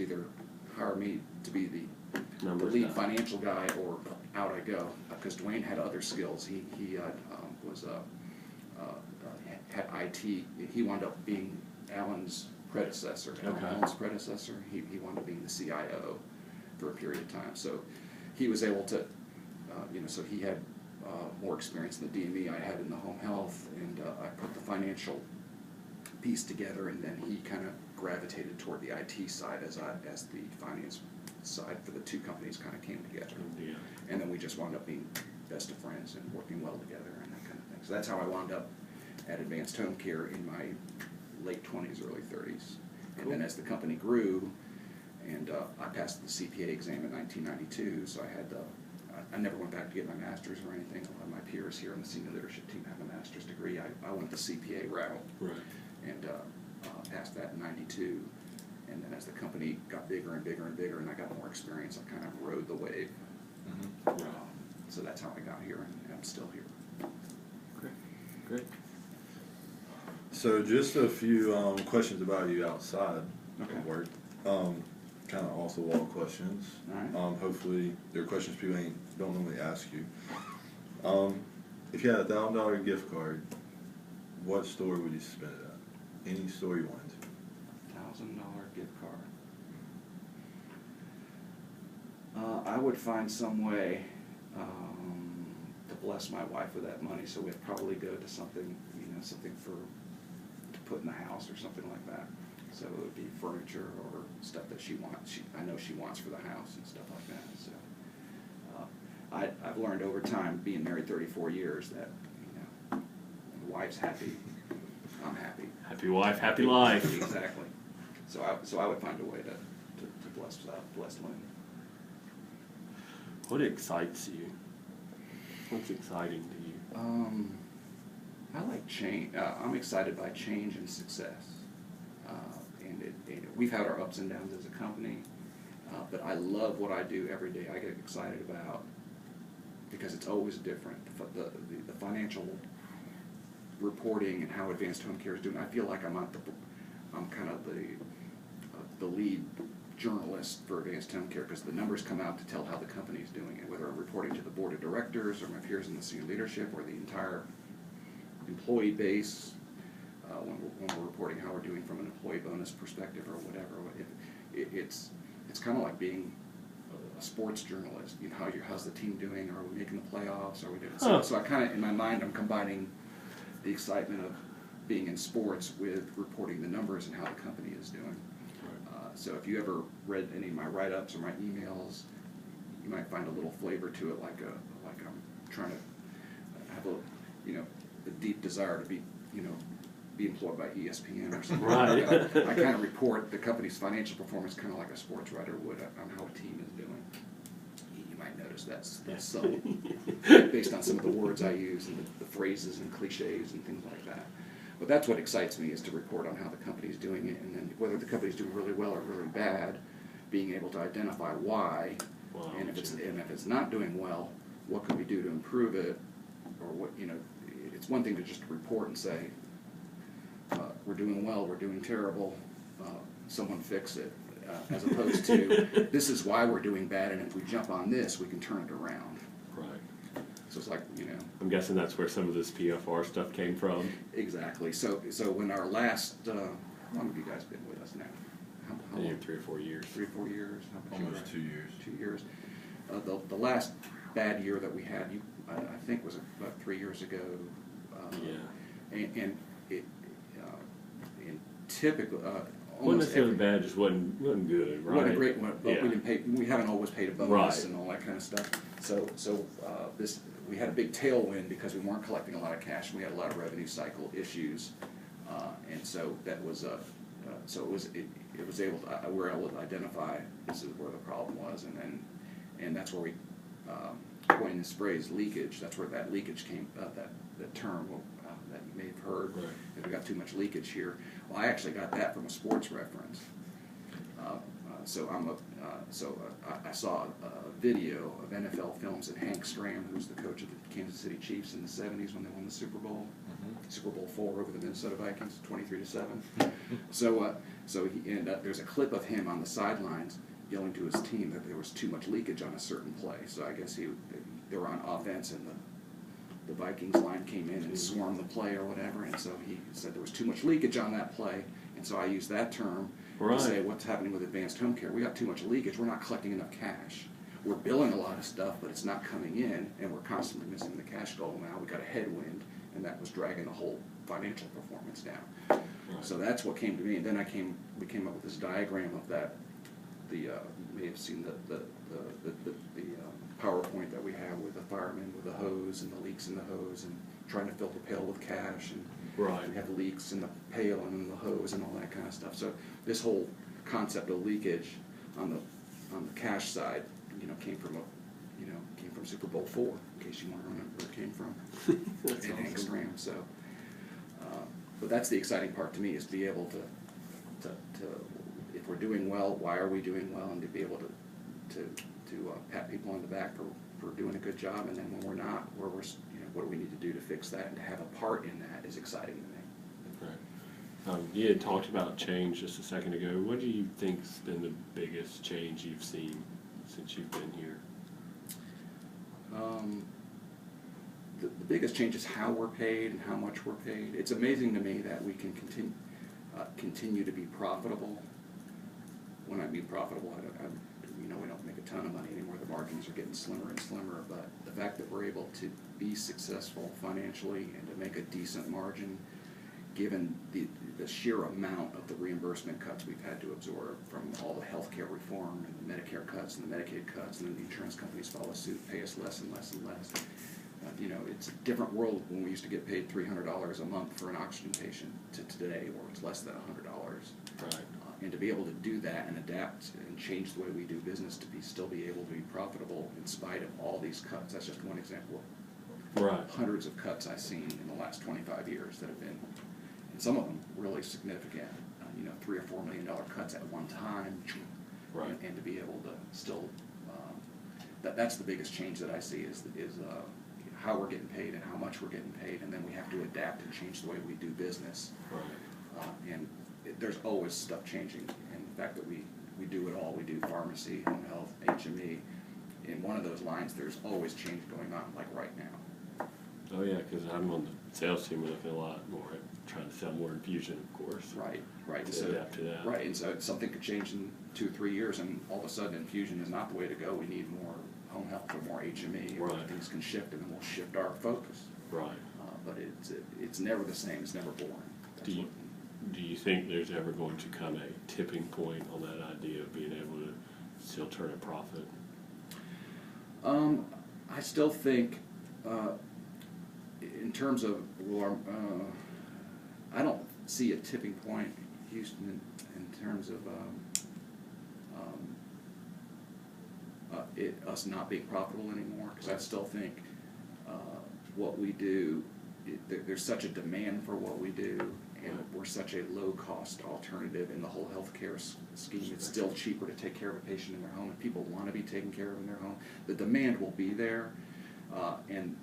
either hire me to be the lead financial guy or out I go, because Dwayne had other skills. He had IT. He wound up being Alan's predecessor, Alan's predecessor. He wound up being the CIO for a period of time. So he was able to, so he had more experience in the DME I had in the home health, and I put the financial piece together, and then he kind of gravitated toward the IT side as the finance side for the two companies kind of came together. Yeah. And then we just wound up being best of friends and working well together and that kind of thing. So that's how I wound up at Advanced Home Care in my late 20s, early 30s. And then as the company grew, and I passed the CPA exam in 1992, so I never went back to get my master's or anything. A lot of my peers here on the senior leadership team have a master's degree. I went the CPA route, and passed that in 92. And then as the company got bigger and bigger and bigger and I got more experience, I kind of rode the wave. So that's how I got here, and I'm still here. Great. So just a few questions about you outside of work. Kind of off the wall questions. All right. Hopefully they're questions people don't normally ask you. If you had a $1,000 gift card, what store would you spend it at? Any store you wanted to. $1,000 gift card. I would find some way to bless my wife with that money, so we'd probably go to something, something to put in the house or something like that. So it would be furniture or stuff that she wants. I know she wants for the house and stuff like that. So I've learned over time, being married 34 years, that when the wife's happy, I'm happy. Happy wife, happy life. Exactly. So I would find a way to bless Lynn. What excites you? What's exciting to you? I like change. I'm excited by change and success. We've had our ups and downs as a company, but I love what I do every day. I get excited about, because it's always different. The financial reporting and how Advanced Home Care is doing. I feel like I'm kind of the lead journalist for Advanced Home Care, because the numbers come out to tell how the company is doing it, whether I'm reporting to the board of directors or my peers in the senior leadership or the entire employee base. When we're reporting how we're doing from an employee bonus perspective or whatever, it's kind of like being a sports journalist. How's the team doing? Are we making the playoffs? Are we doing so I kind of, in my mind, I'm combining the excitement of being in sports with reporting the numbers and how the company is doing. So if you ever read any of my write-ups or my emails, you might find a little flavor to it, like I'm trying to have a deep desire to be employed by ESPN or something. Right. I kind of report the company's financial performance kind of like a sports writer would on how a team is doing. You might notice that's subtle, based on some of the words I use and the phrases and cliches and things like that. But that's what excites me, is to report on how the company's doing it, and then whether the company's doing really well or really bad, being able to identify why, and if it's not doing well, what can we do to improve it, or what it's one thing to just report and say, we're doing well, we're doing terrible, someone fix it, as opposed to, this is why we're doing bad, and if we jump on this, we can turn it around. Right. So it's like, I'm guessing that's where some of this PFR stuff came from. Exactly. So when our last, how long have you guys been with us now? How long? 3 or 4 years. 3 or 4 years? Almost 2 years. 2 years. The last bad year that we had, I think, was about 3 years ago. And it, typically, wasn't necessarily bad, just wasn't good, right? Wasn't a great one, but we haven't always paid a bonus and all that kind of stuff. So we had a big tailwind because we weren't collecting a lot of cash. We had a lot of revenue cycle issues, and so that was it was able to, we were able to identify this is where the problem was, and that's where we coined this phrase leakage. That's where that leakage came, that term that you may have heard. Right. That we got too much leakage here. Well, I actually got that from a sports reference. I saw a video of NFL films of Hank Stram, who's the coach of the Kansas City Chiefs in the 70s when they won the Super Bowl. Super Bowl IV over the Minnesota Vikings, 23-7. There's a clip of him on the sidelines yelling to his team that there was too much leakage on a certain play. So I guess they were on offense, and the Vikings line came in and swarmed the play or whatever, and so he said there was too much leakage on that play, and so I used that term to say what's happening with advanced home care. We got too much leakage. We're not collecting enough cash. We're billing a lot of stuff, but it's not coming in, and we're constantly missing the cash goal now. We got a headwind, and that was dragging the whole financial performance down. Right. So that's what came to me, and then we came up with this diagram of that. You may have seen the PowerPoint that we have with the firemen with the hose and the leaks in the hose and trying to fill the pail with cash, and we have leaks in the pail and in the hose and all that kind of stuff. So this whole concept of leakage on the cash side, came from Super Bowl IV, in case you want to remember where it came from. That's in awesome. Angstrom. So, but that's the exciting part to me, is be able to if we're doing well, why are we doing well, and to be able to pat people on the back for doing a good job, and then when we're not, what do we need to do to fix that, and to have a part in that is exciting to me. Right. You had talked about change just a second ago. What do you think's been the biggest change you've seen since you've been here? The biggest change is how we're paid and how much we're paid. It's amazing to me that we can continue to be profitable. When I mean profitable, we don't make a ton of money anymore. The margins are getting slimmer and slimmer, but the fact that we're able to be successful financially and to make a decent margin, given the sheer amount of the reimbursement cuts we've had to absorb from all the healthcare reform and the Medicare cuts and the Medicaid cuts, and then the insurance companies follow suit, pay us less and less and less. It's a different world when we used to get paid $300 a month for an oxygen patient to today, where it's less than $100. Right. And to be able to do that and adapt and change the way we do business to still be able to be profitable in spite of all these cuts. That's just one example of hundreds of cuts I've seen in the last 25 years that have been, and some of them really significant. $3 or $4 million cuts at one time. Right. And to be able to still, that's the biggest change that I see is how we're getting paid and how much we're getting paid, and then we have to adapt and change the way we do business. Right. And there's always stuff changing, and the fact that we do it all. We do pharmacy, home health, HME. In one of those lines, there's always change going on, like right now. Oh yeah, because I'm on the sales team. We're looking a lot more at trying to sell more infusion, of course. Right. To adapt to that. Right, and so something could change in 2 or 3 years, and all of a sudden infusion is not the way to go. We need more home health or more HME. Right. Things can shift, and then we'll shift our focus. Right. But it's never the same. It's never boring. Do you think there's ever going to come a tipping point on that idea of being able to still turn a profit? I still think, in terms of, I don't see a tipping point, Houston, in terms of us not being profitable anymore, because I still think what we do, there's such a demand for what we do, and we're such a low-cost alternative in the whole healthcare scheme. It's still cheaper to take care of a patient in their home, and people want to be taken care of in their home. The demand will be there, and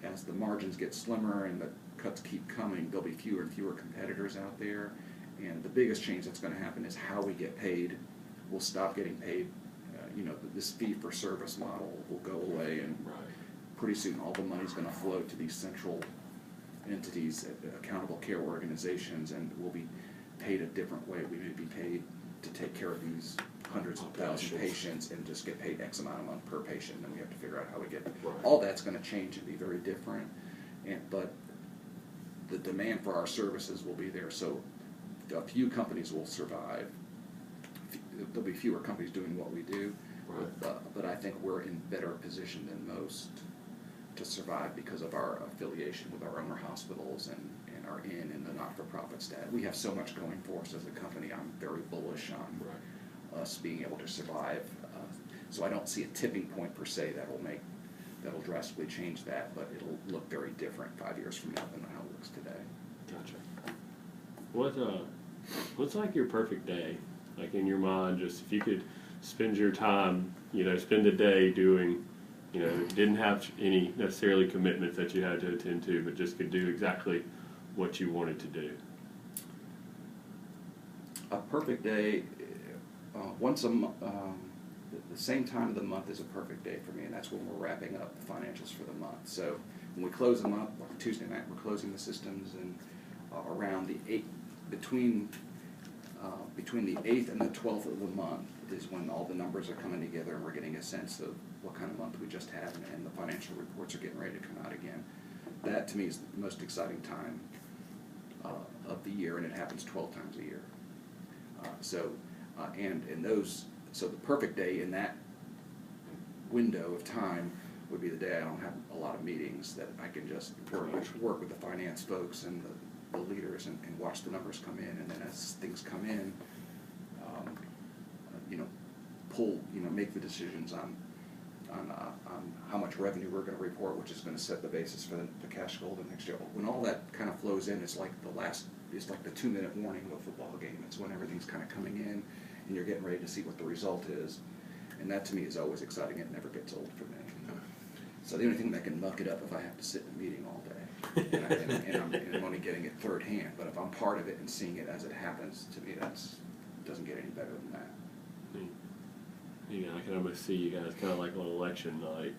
as the margins get slimmer and the cuts keep coming, there'll be fewer and fewer competitors out there. And the biggest change that's going to happen is how we get paid. We'll stop getting paid. This fee-for-service model will go away, and pretty soon all the money's going to flow to these central entities, accountable care organizations, and we'll be paid a different way. We may be paid to take care of these hundreds of thousands patients and just get paid X amount a month per patient, and we have to figure out how we get all that's going to change and be very different. But the demand for our services will be there, so a few companies will survive. There'll be fewer companies doing what we do, but I think we're in better position than most to survive because of our affiliation with our owner hospitals and our in the not-for-profit status. We have so much going for us as a company. I'm very bullish on us being able to survive. So I don't see a tipping point per se that'll drastically change that, but it'll look very different 5 years from now than how it looks today. Gotcha. What's like your perfect day? Like in your mind, just if you could spend your time, spend a day doing You know, didn't have any necessarily commitments that you had to attend to, but just could do exactly what you wanted to do? A perfect day, once a month, the same time of the month is a perfect day for me, and that's when we're wrapping up the financials for the month. So when we close the month, like Tuesday night, we're closing the systems, and around the 8th, between the 8th and the 12th of the month is when all the numbers are coming together, and we're getting a sense of what kind of month we just had, and the financial reports are getting ready to come out again. That, to me, is the most exciting time of the year, and it happens 12 times a year. So the perfect day in that window of time would be the day I don't have a lot of meetings, that I can just work with the finance folks and the leaders and watch the numbers come in, and then as things come in, make the decisions on how much revenue we're going to report, which is going to set the basis for the cash goal the next year. When all that kind of flows in, it's like the 2-minute warning of a football game. It's when everything's kind of coming in, and you're getting ready to see what the result is. And that, to me, is always exciting. It never gets old for me. So the only thing that can muck it up if I have to sit in a meeting all day, and I'm only getting it third hand. But if I'm part of it and seeing it as it happens, to me, doesn't get any better than that. I can almost see you guys kind of like on election night.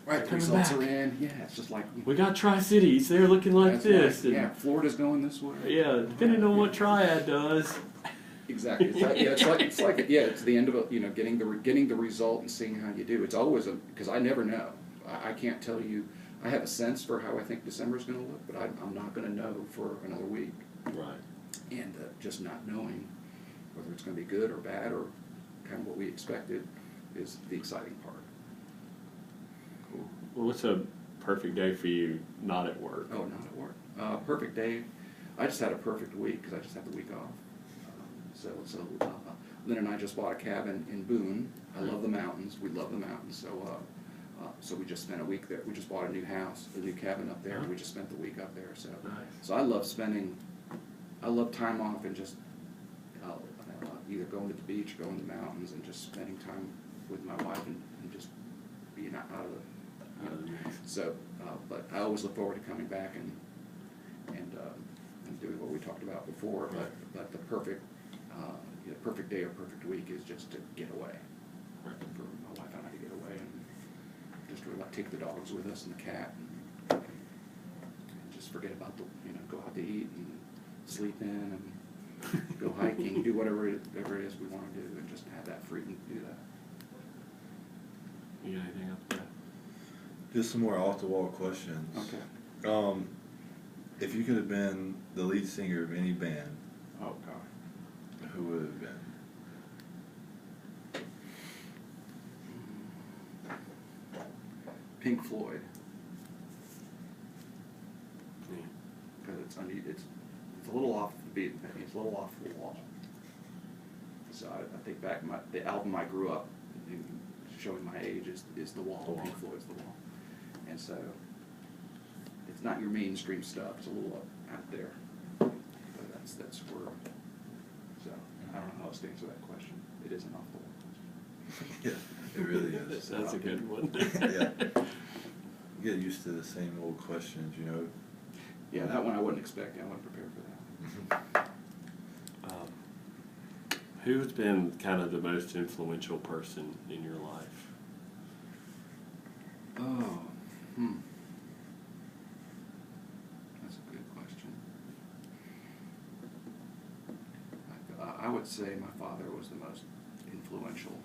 Right, the results are in. Yeah, it's just like we got Tri-Cities. They're looking like this. Right. Yeah, Florida's going this way. Yeah, depending on what Triad does. Exactly. It's it's the end of getting the result and seeing how you do. It's always because I never know. I can't tell you. I have a sense for how I think December's going to look, but I'm not going to know for another week. Right. And just not knowing whether it's going to be good or bad or kind of what we expected is the exciting part. Cool. Well, what's a perfect day for you not at work? Oh, not at work. Perfect day. I just had a perfect week because I just had the week off. Lynn and I just bought a cabin in Boone. I love the mountains. We love the mountains. So we just spent a week there. We just bought a new house, a new cabin up there. And we just spent the week up there. So nice. So I love time off and just either going to the beach or going to the mountains and just spending time with my wife and just being out of the. So, but I always look forward to coming back and doing what we talked about before. But the perfect day or perfect week is just to get away. Right. For my wife and I to get away and just really take the dogs with us and the cat and just forget about go out to eat and sleep in and go hiking, do whatever it is we want to do, and just have that freedom to do that. You got anything up there? Just some more off-the-wall questions. Okay. If you could have been the lead singer of any band, Oh God. who would it have been? Pink Floyd, Yeah. because it's a little off the beat. It's a little off the wall. So I think back the album I grew up showing my age is The Wall. Pink Floyd's The Wall, and so it's not your mainstream stuff. It's a little out there, but that's where. So I don't know how else to answer that question. It isn't off the wall. Yeah, it really is. That's a good one. Yeah. You get used to the same old questions, Yeah, that one I wasn't expecting. I wasn't prepared for that. Who's been kind of the most influential person in your life? Oh, that's a good question. I would say my father was the most influential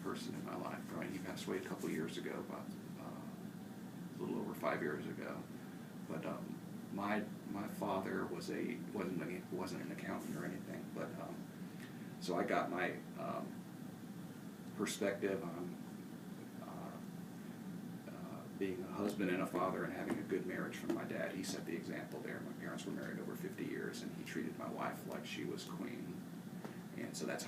person in my life. I mean, he passed away a couple years ago, about a little over 5 years ago. But my father wasn't an accountant or anything, but so I got my perspective on being a husband and a father and having a good marriage from my dad. He set the example there. My parents were married over 50 years, and he treated my wife like she was queen, and so that's